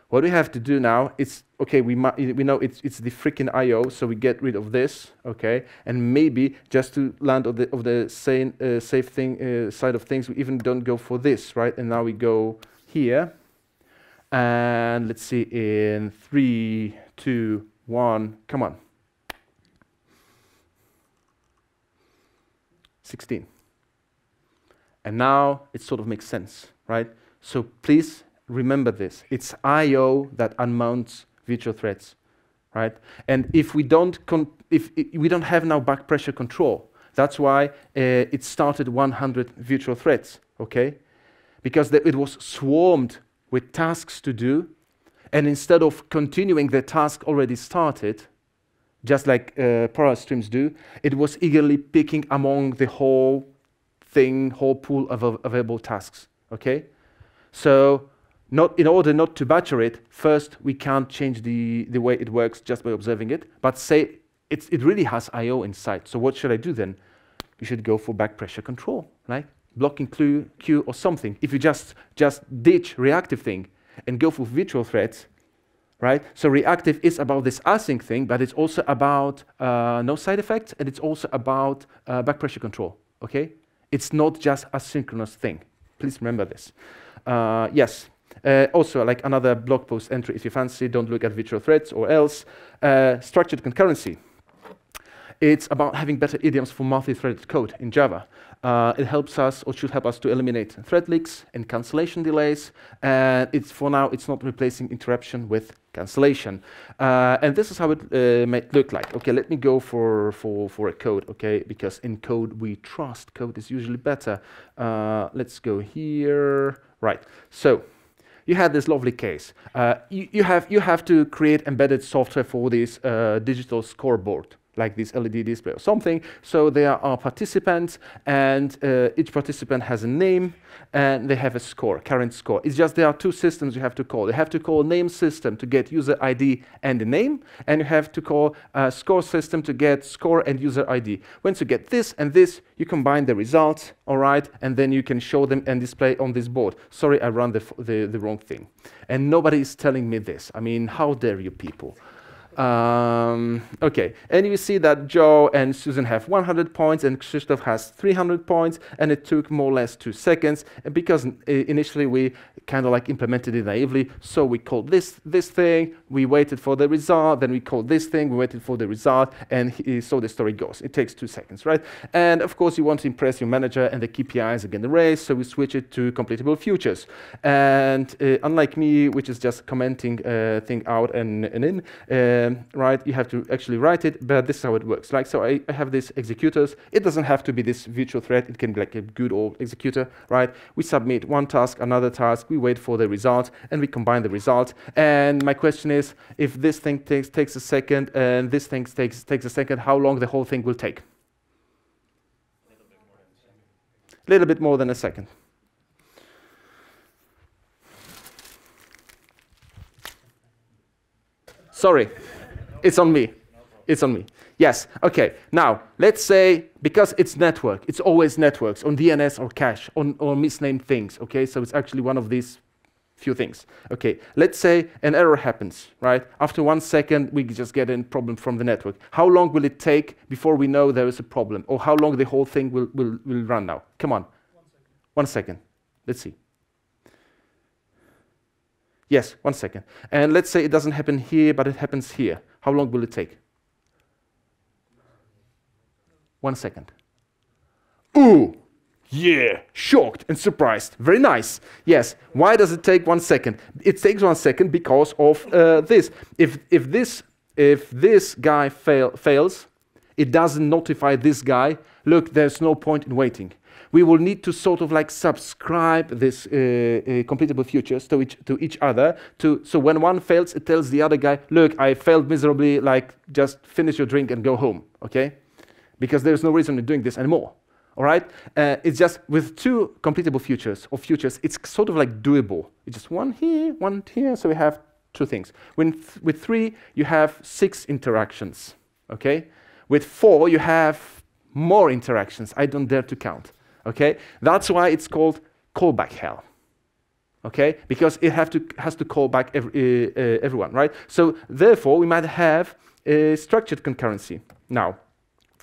what we have to do now is, okay, we know it's the freaking IO, so we get rid of this, okay, and maybe just to land of the same safe thing side of things, we even don't go for this, right? And now we go here, and let's see in 3, 2, 1, come on, 16, and now it sort of makes sense, right? So please remember this. It's I/O that unmounts virtual threads, right? And if we don't have now back pressure control, that's why it started 100 virtual threads, okay? Because it was swarmed with tasks to do, and instead of continuing the task already started, just like parallel streams do, it was eagerly picking among the whole pool of available tasks, okay? So Not in order not to butcher it, first we can't change the way it works just by observing it, but say it really has I/O inside. So what should I do then? You should go for back pressure control, right? Blocking queue or something. If you just ditch reactive thing and go for virtual threads, right? So reactive is about this async thing, but it's also about no side effects, and it's also about back pressure control, okay? It's not just a synchronous thing. Please remember this. Yes. Also, like another blog post entry, if you fancy, don't look at virtual threads or else. Structured concurrency. It's about having better idioms for multi-threaded code in Java. It helps us, or should help us, to eliminate thread leaks and cancellation delays. And for now, it's not replacing interruption with cancellation. And this is how it might look like. Okay, let me go for a code, okay? Because in code we trust. Code is usually better. Let's go here. Right. So you had this lovely case. You have to create embedded software for this digital scoreboard, like this LED display or something. So there are participants, and each participant has a name, and they have a score, current score. It's just there are two systems you have to call. You have to call name system to get user ID and the name, and you have to call score system to get score and user ID. Once you get this and this, you combine the results, all right, and then you can show them and display on this board. Sorry, I ran the wrong thing. And nobody is telling me this. I mean, how dare you people? Okay, and you see that Joe and Susan have 100 points and Krzysztof has 300 points, and it took more or less 2 seconds, and because initially we kind of like implemented it naively, so we called this thing, we waited for the result, then we called this thing, we waited for the result, and so the story goes. It takes 2 seconds, right? And of course you want to impress your manager, and the KPIs are getting raised, so we switch it to completable futures. And unlike me, which is just commenting thing out and in, right, you have to actually write it, but this is how it works. Like, so I have these executors. It doesn't have to be this virtual thread. It can be like a good old executor, right? We submit one task, another task, we wait for the result, and we combine the result. And my question is, if this thing takes a second, and this thing takes a second, how long the whole thing will take? A little bit more than a second. Sorry. It's on me. It's on me. Yes. Okay. Now, let's say, because it's network, it's always networks on DNS or cache or misnamed things. Okay. So it's actually one of these few things. Okay. Let's say an error happens, right? After 1 second, we just get a problem from the network. How long will it take before we know there is a problem? Or how long the whole thing will run now? Come on. 1 second. Let's see. Yes, 1 second. And let's say it doesn't happen here, but it happens here. How long will it take? 1 second. Ooh, yeah, shocked and surprised. Very nice. Yes, why does it take 1 second? It takes 1 second because of this. If this guy fails, it doesn't notify this guy, look, there's no point in waiting. We will need to sort of like subscribe this completable futures to each other. So when one fails, it tells the other guy, look, I failed miserably, like just finish your drink and go home, okay? Because there's no reason in doing this anymore, all right? It's just with 2 completable futures, it's sort of like doable. It's just one here, so we have 2 things. With 3, you have 6 interactions, okay? With 4, you have more interactions. I don't dare to count. Okay, that's why it's called callback hell. Okay, because it has to call back everyone, right? So therefore, we might have a structured concurrency. Now,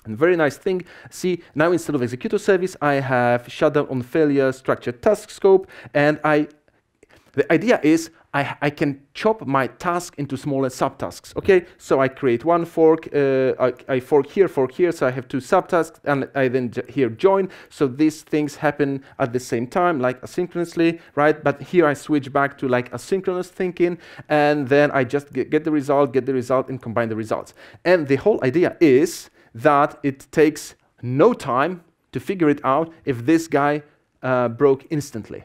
a very nice thing. See, now instead of executor service, I have shutdown on failure structured task scope, and the idea is I can chop my task into smaller subtasks. Okay, so I create one fork, I fork here, so I have 2 subtasks, and I then here join. So these things happen at the same time, like asynchronously, right? But here I switch back to like asynchronous thinking, and then I just get the result, and combine the results. And the whole idea is that it takes no time to figure it out if this guy broke instantly.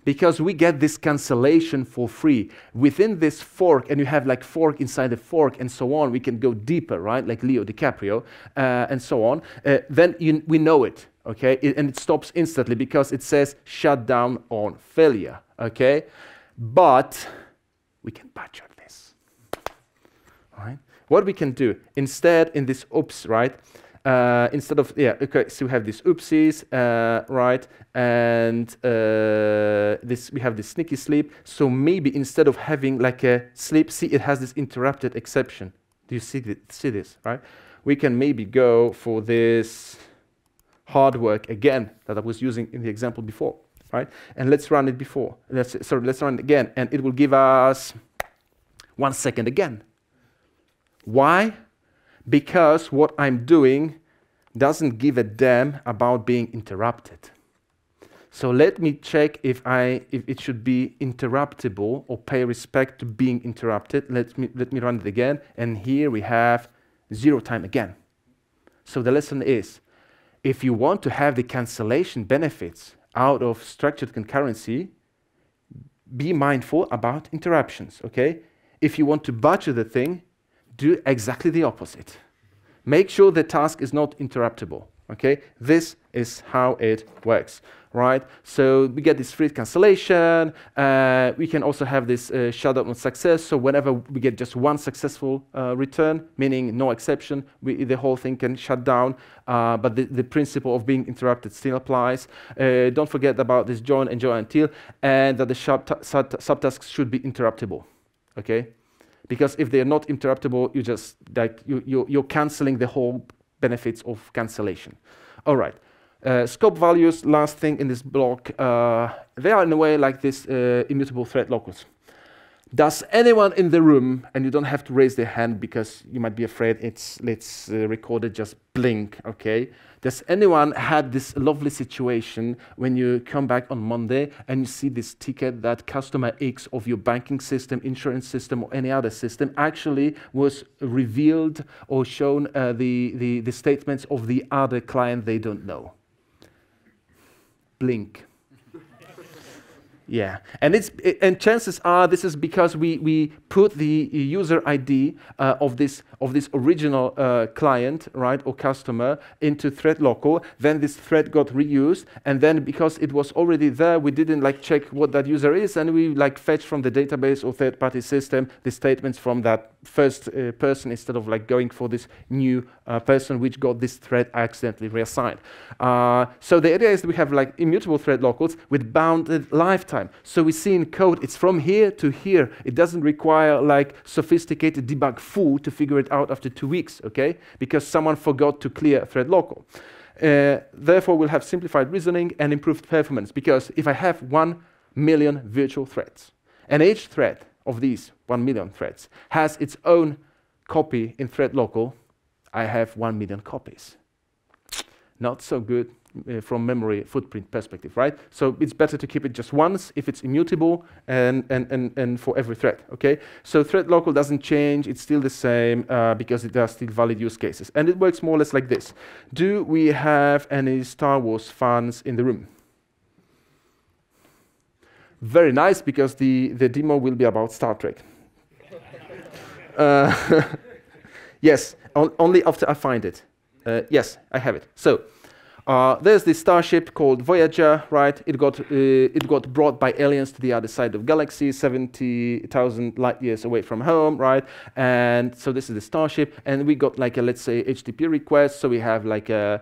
Because we get this cancellation for free within this fork, and you have like fork inside the fork and so on. We can go deeper, right? Like Leo DiCaprio and so on. Then we know it, okay? And it stops instantly because it says shut down on failure, okay? but we can budget this. All right? What we can do instead in this oops, right? Instead of, yeah, okay, so we have these oopsies, right? And this, we have this sneaky sleep. So maybe instead of having like a sleep, see, it has this interrupted exception. Do you see this, right? We can maybe go for this hard work again that I was using in the example before, right? And let's run it before. Let's run it again, and it will give us 1 second again. Why? Because what I'm doing doesn't give a damn about being interrupted. So let me check if it should be interruptible or pay respect to being interrupted. Let me run it again, and here we have 0 time again. So the lesson is, if you want to have the cancellation benefits out of structured concurrency, be mindful about interruptions, okay? If you want to budget the thing, do exactly the opposite. Make sure the task is not interruptible, okay? This is how it works, right? So we get this free cancellation. We can also have this shutdown on success. So whenever we get just 1 successful return, meaning no exception, the whole thing can shut down. But the principle of being interrupted still applies. Don't forget about this join and join until, and that the subtasks should be interruptible, okay? Because if they're not interruptible, you just like you're canceling the whole benefits of cancellation. All right, scope values. Last thing in this block, they are in a way like this immutable thread locals. Does anyone in the room, and you don't have to raise their hand because you might be afraid it's recorded, just blink, okay? Does anyone had this lovely situation when you come back on Monday and you see this ticket that customer X of your banking system, insurance system, or any other system actually was revealed or shown the statements of the other client they don't know? Blink. Yeah, and chances are this is because we put the user ID of this original client, right, or customer into thread local. Then this thread got reused, and then because it was already there, we didn't like check what that user is, and we like fetch from the database or third-party system the statements from that first person instead of like going for this new person which got this thread accidentally reassigned. So the idea is that we have like immutable thread locals with bounded lifetime. So we see in code it's from here to here. It doesn't require like sophisticated debug foo to figure it out after 2 weeks, okay? Because someone forgot to clear thread local. Therefore, we'll have simplified reasoning and improved performance, because if I have 1 million virtual threads, and each thread of these 1 million threads has its own copy in thread local, I have 1 million copies. Not so good from memory footprint perspective, right? So it's better to keep it just once if it's immutable and for every thread, okay? So thread local doesn't change, it's still the same because there are still valid use cases. And it works more or less like this. Do we have any Star Wars fans in the room? Very nice, because the demo will be about Star Trek. Yes, only after I find it. Yes, I have it. So there's this starship called Voyager, right? It got brought by aliens to the other side of galaxy, 70,000 light years away from home, right? And so this is the starship, and we got like a, let's say, HTTP request. So we have like a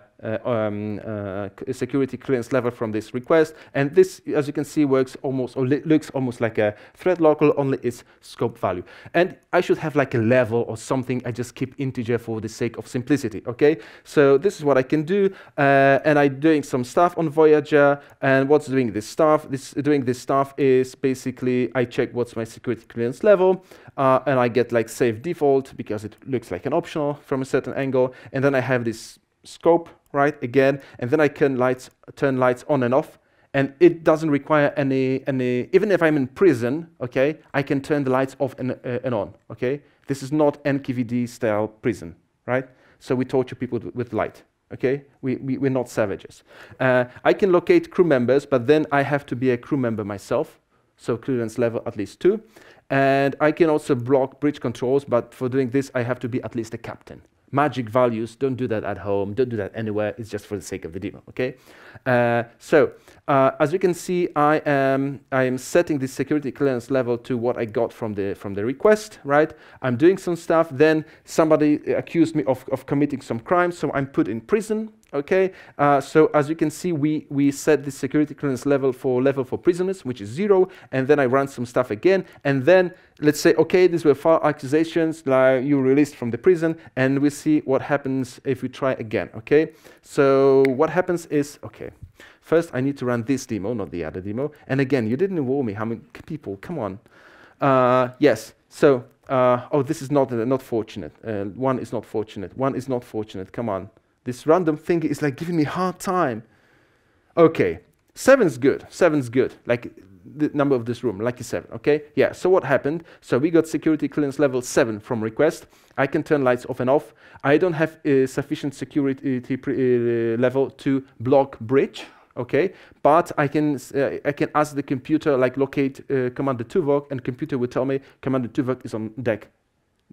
security clearance level from this request, and this, as you can see, works almost, or looks almost like a thread local, only its scope value. And I should have like a level or something. I just keep integer for the sake of simplicity, okay? So this is what I can do, and I'm doing some stuff on Voyager. And what's doing this stuff? Doing this stuff is basically I check what's my security clearance level, and I get like save default because it looks like an optional from a certain angle, and then I have this scope, right, again, and then I can turn lights on and off, and it doesn't require any even if I'm in prison, okay, I can turn the lights off and on, okay? This is not NKVD style prison, right? So we torture people with light, okay? We're not savages. I can locate crew members, but then I have to be a crew member myself, so clearance level at least 2. And I can also block bridge controls, but for doing this I have to be at least a captain. magic values. Don't do that at home. Don't do that anywhere. It's just for the sake of the demo, okay? As you can see, I am setting the security clearance level to what I got from the request, right? I'm doing some stuff. Then somebody accused me of committing some crime, so I'm put in prison. Okay, so as you can see, we set the security clearance level for prisoners, which is 0, and then I run some stuff again, and then let's say, okay, these were false accusations, like you released from the prison, and we see what happens if we try again. Okay, so what happens is, okay, first I need to run this demo, not the other demo, and again, you didn't warn me how many people, come on. Yes, so, oh, this is not fortunate. One is not fortunate. One is not fortunate. Come on. This random thing is like giving me a hard time. Okay, 7's good. 7's good. Like the number of this room, lucky 7. Okay, yeah. So what happened? So we got security clearance level 7 from request. I can turn lights off and off. I don't have sufficient security level to block bridge. Okay, but I can ask the computer like locate Commander Tuvok, and computer will tell me Commander Tuvok is on deck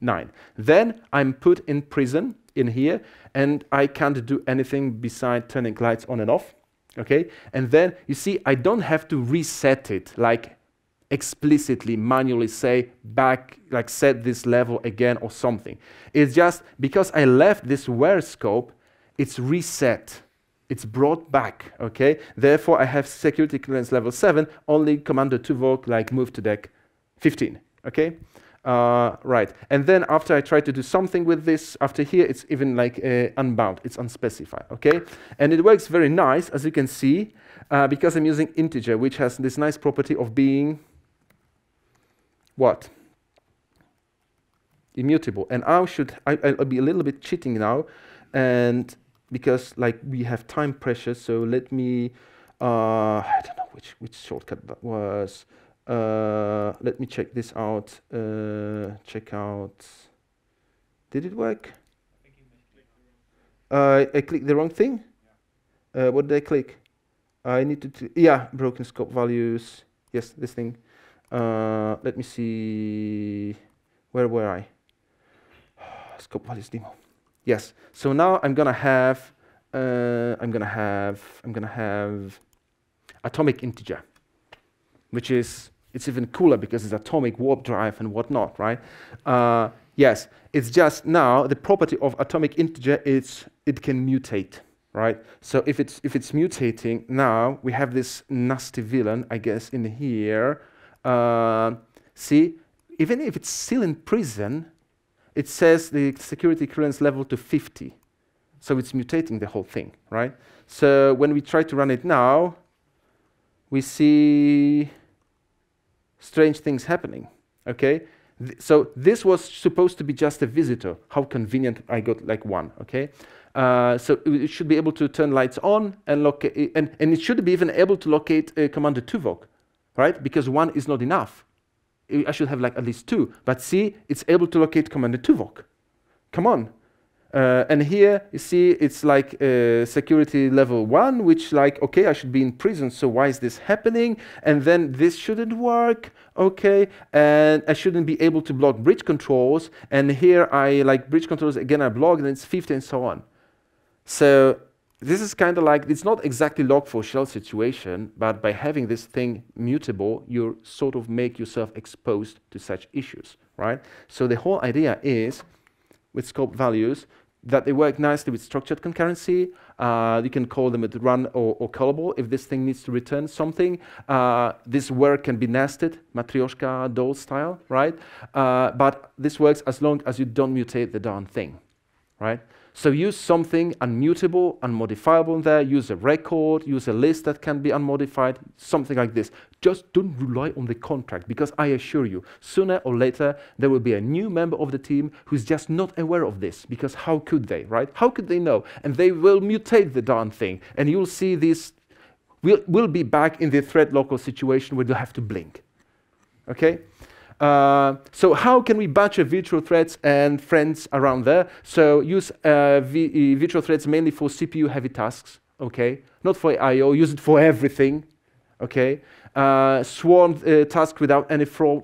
9. Then I'm put in prison in here, and I can't do anything beside turning lights on and off. Okay, and then you see I don't have to reset it like explicitly manually say back, like set this level again or something. It's just because I left this where scope, it's reset. It's brought back, okay? Therefore, I have security clearance level 7, only Commander Tuvok, like move to deck 15, okay? Right, and then after I try to do something with this, after here, it's even like unbound, it's unspecified, okay? And it works very nice, as you can see, because I'm using integer, which has this nice property of being, what? Immutable. And I'll be a little bit cheating now, and because like we have time pressure, so let me, I don't know which shortcut that was. Let me check this out. Check out. Did it work? I clicked the wrong thing. Yeah. What did I click? I need to. Yeah, broken scope values. Yes, this thing. Let me see. Where were I? Scope values demo. Yes. So now I'm gonna have. I'm gonna have atomic integer, which is. It's even cooler because it's atomic warp drive and whatnot, right? Yes, it's just now the property of atomic integer is it can mutate, right? So if it's mutating now, we have this nasty villain, I guess, in here. See, even if it's still in prison, it says the security clearance level to 50. So it's mutating the whole thing, right? So when we try to run it now, we see strange things happening, okay? So this was supposed to be just a visitor. How convenient, I got like 1, okay? So it should be able to turn lights on and locate, and it should be even able to locate Commander Tuvok, right? Because 1 is not enough. I should have like at least 2, but see, it's able to locate Commander Tuvok. Come on. And here, you see, it's like security level 1, which like, okay, I should be in prison, so why is this happening? And then this shouldn't work, okay, and I shouldn't be able to block bridge controls, and here I like bridge controls, again I block, and it's 50 and so on. So this is kind of like, it's not exactly log4shell situation, but by having this thing mutable, you sort of make yourself exposed to such issues, right? So the whole idea is, with scope values, that they work nicely with structured concurrency. You can call them at run or callable if this thing needs to return something. This work can be nested, Matryoshka doll style, right? But this works as long as you don't mutate the darn thing, right? So use something unmutable, unmodifiable in there, use a record, use a list that can be unmodified, something like this. Just don't rely on the contract, because I assure you, sooner or later, there will be a new member of the team who's just not aware of this, because how could they, right? How could they know? And they will mutate the darn thing, and you'll see this, we'll be back in the threat local situation where you'll have to blink, okay? So how can we batch virtual threads and friends around there? So use virtual threads mainly for CPU heavy tasks, okay? Not for I/O, use it for everything, okay? Swarm task without any flow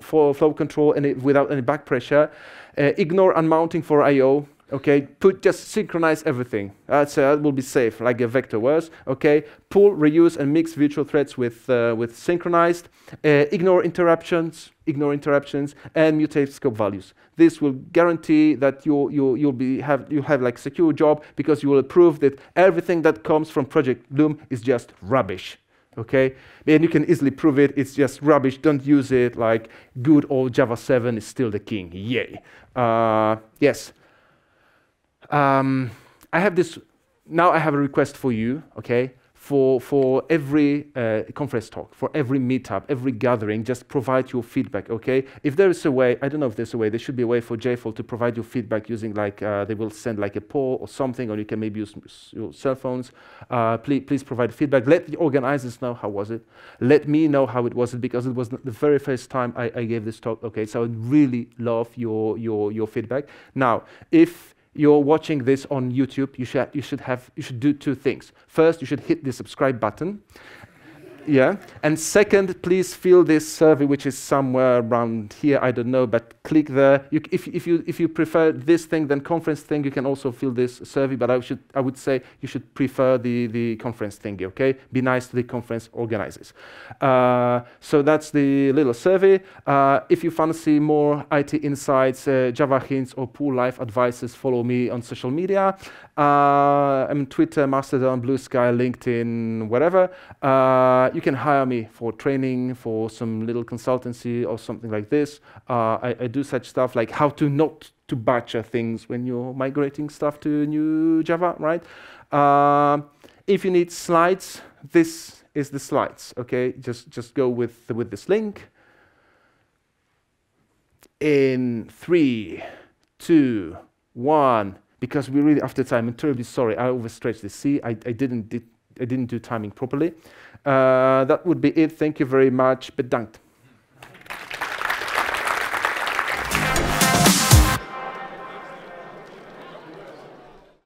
control and without any back pressure. Ignore unmounting for I/O, Okay, just synchronize everything. That will be safe, like a vector was. Okay, pull, reuse, and mix virtual threads with synchronized. Ignore interruptions, and mutate scope values. This will guarantee that you'll have like secure job, because you will prove that everything that comes from Project Loom is just rubbish. Okay, and you can easily prove it. It's just rubbish. Don't use it. Like good old Java 7 is still the king. Yay. Yes. I have this, now I have a request for you, okay, for every conference talk, for every meetup, every gathering, just provide your feedback, okay? If there is a way, I don't know if there's a way, there should be a way for JFall to provide your feedback using like, they will send like a poll or something, or you can maybe use your cell phones. Please provide feedback. Let the organizers know how was it. Let me know how it was, because it was the very first time I gave this talk, okay? So I would really love your feedback. Now, if you're watching this on YouTube, you should do two things. First, you should hit the subscribe button. Yeah. And second, please fill this survey, which is somewhere around here. I don't know, but click there. If you prefer this thing than conference thing, you can also fill this survey. But I would say you should prefer the conference thing. Okay. Be nice to the conference organizers. So that's the little survey. If you fancy more IT insights, Java hints, or pool life advices, follow me on social media. I'm Twitter, Mastodon, Blue Sky, LinkedIn, whatever. You can hire me for training, for some little consultancy or something like this. I do such stuff like how to not to butcher things when you're migrating stuff to new Java, right? If you need slides, this is the slides, okay? Just go with this link. In 3, 2, 1, because we're really after time. I'm terribly sorry, I overstretched this. See, I didn't do timing properly. That would be it. Thank you very much. Bedankt.